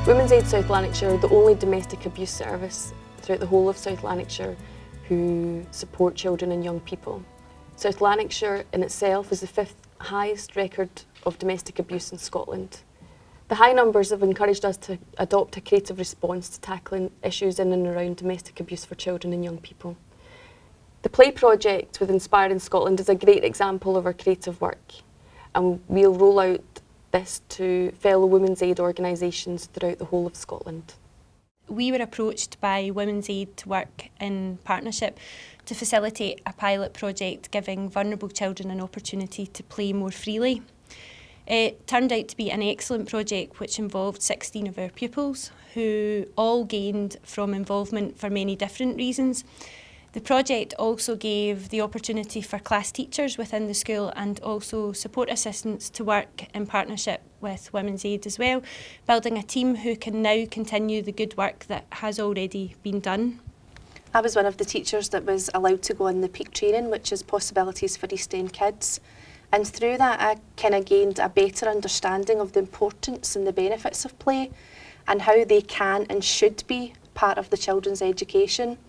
Women's Aid South Lanarkshire are the only domestic abuse service throughout the whole of South Lanarkshire who support children and young people. South Lanarkshire in itself is the 5th highest record of domestic abuse in Scotland. The high numbers have encouraged us to adopt a creative response to tackling issues in and around domestic abuse for children and young people. The Play project with Inspiring Scotland is a great example of our creative work, and we'll roll out this to fellow Women's Aid organisations throughout the whole of Scotland. We were approached by Women's Aid to work in partnership to facilitate a pilot project giving vulnerable children an opportunity to play more freely. It turned out to be an excellent project which involved 16 of our pupils who all gained from involvement for many different reasons. The project also gave the opportunity for class teachers within the school and also support assistants to work in partnership with Women's Aid as well, building a team who can now continue the good work that has already been done. I was one of the teachers that was allowed to go on the peak training, which is possibilities for East End kids. And through that I kind of gained a better understanding of the importance and the benefits of play and how they can and should be part of the children's education.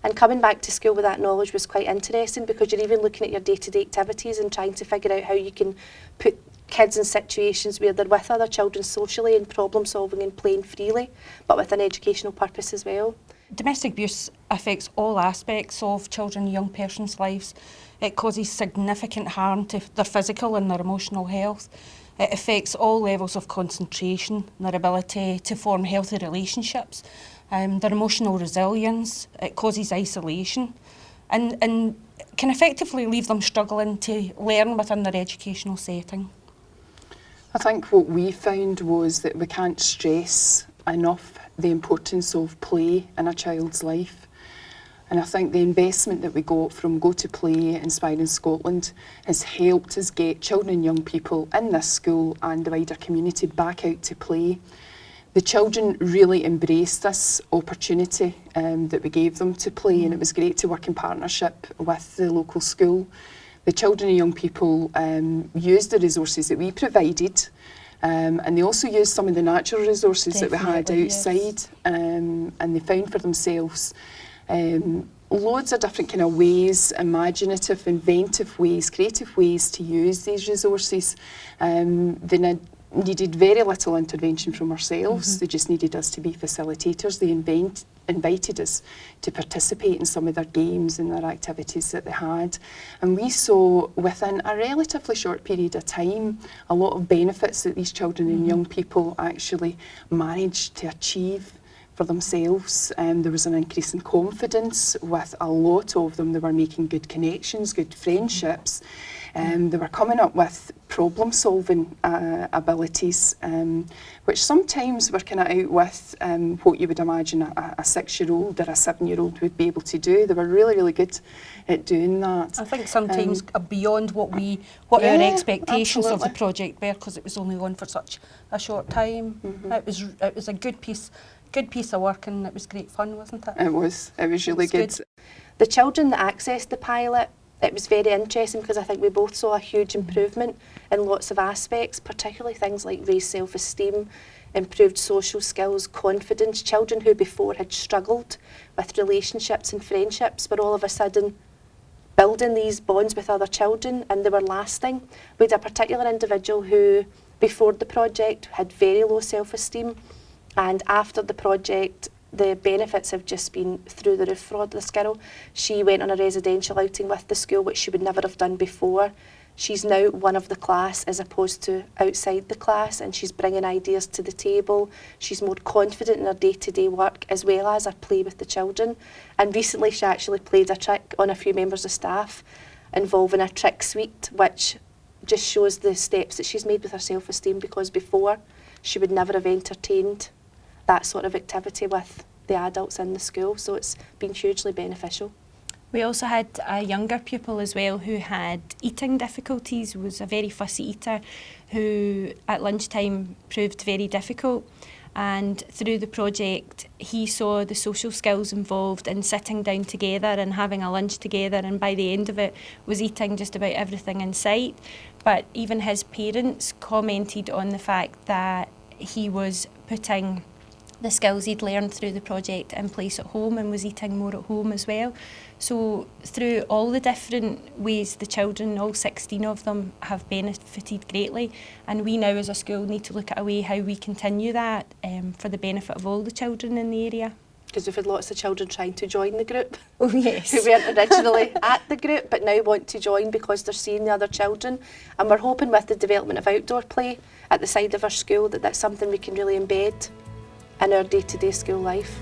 And coming back to school with that knowledge was quite interesting because you're even looking at your day-to-day activities and trying to figure out how you can put kids in situations where they're with other children socially and problem solving and playing freely, but with an educational purpose as well. Domestic abuse affects all aspects of children and young persons' lives. It causes significant harm to their physical and their emotional health. It affects all levels of concentration, their ability to form healthy relationships, their emotional resilience. It causes isolation and can effectively leave them struggling to learn within their educational setting. I think what we found was that we can't stress enough the importance of play in a child's life. And I think the investment that we got from Go to Play, Inspiring Scotland, has helped us get children and young people in this school and the wider community back out to play. The children really embraced this opportunity that we gave them to play, and it was great to work in partnership with the local school. The children and young people used the resources that we provided, and they also used some of the natural resources that we had outside, yes. And they found for themselves loads of different kind of ways, imaginative, inventive ways, creative ways to use these resources. They needed very little intervention from ourselves. They just needed us to be facilitators. They invited us to participate in some of their games and their activities that they had. And we saw within a relatively short period of time a lot of benefits that these children and young people actually managed to achieve for themselves. There was an increase in confidence with a lot of them. They were making good connections, good friendships. They were coming up with problem-solving abilities, which sometimes were kind of out with what you would imagine a 6-year-old or a 7-year-old would be able to do. They were really, really good at doing that. I think sometimes beyond what our expectations of the project were, because it was only on for such a short time. It was a good piece of work, and it was great fun, wasn't it? It was really good. The children that accessed the pilot, it was very interesting because I think we both saw a huge improvement in lots of aspects, particularly things like raised self-esteem, improved social skills, confidence. Children who before had struggled with relationships and friendships were all of a sudden building these bonds with other children, and they were lasting. We had a particular individual who, before the project, had very low self-esteem, and after the project, the benefits have just been through the roof for this girl. She went on a residential outing with the school, which she would never have done before. She's now one of the class as opposed to outside the class, and she's bringing ideas to the table. She's more confident in her day-to-day work as well as her play with the children. And recently she actually played a trick on a few members of staff involving a trick suite, which just shows the steps that she's made with her self-esteem, because before she would never have entertained that sort of activity with the adults in the school, so it's been hugely beneficial. We also had a younger pupil as well who had eating difficulties, was a very fussy eater, who at lunchtime proved very difficult. And through the project, he saw the social skills involved in sitting down together and having a lunch together, and by the end of it was eating just about everything in sight. But even his parents commented on the fact that he was putting the skills he'd learned through the project in place at home and was eating more at home as well. So through all the different ways the children, all 16 of them, have benefited greatly, and we now as a school need to look at a way how we continue that for the benefit of all the children in the area. Because we've had lots of children trying to join the group Oh yes. who weren't originally at the group but now want to join because they're seeing the other children. And we're hoping with the development of outdoor play at the side of our school that that's something we can really embed in our day-to-day school life.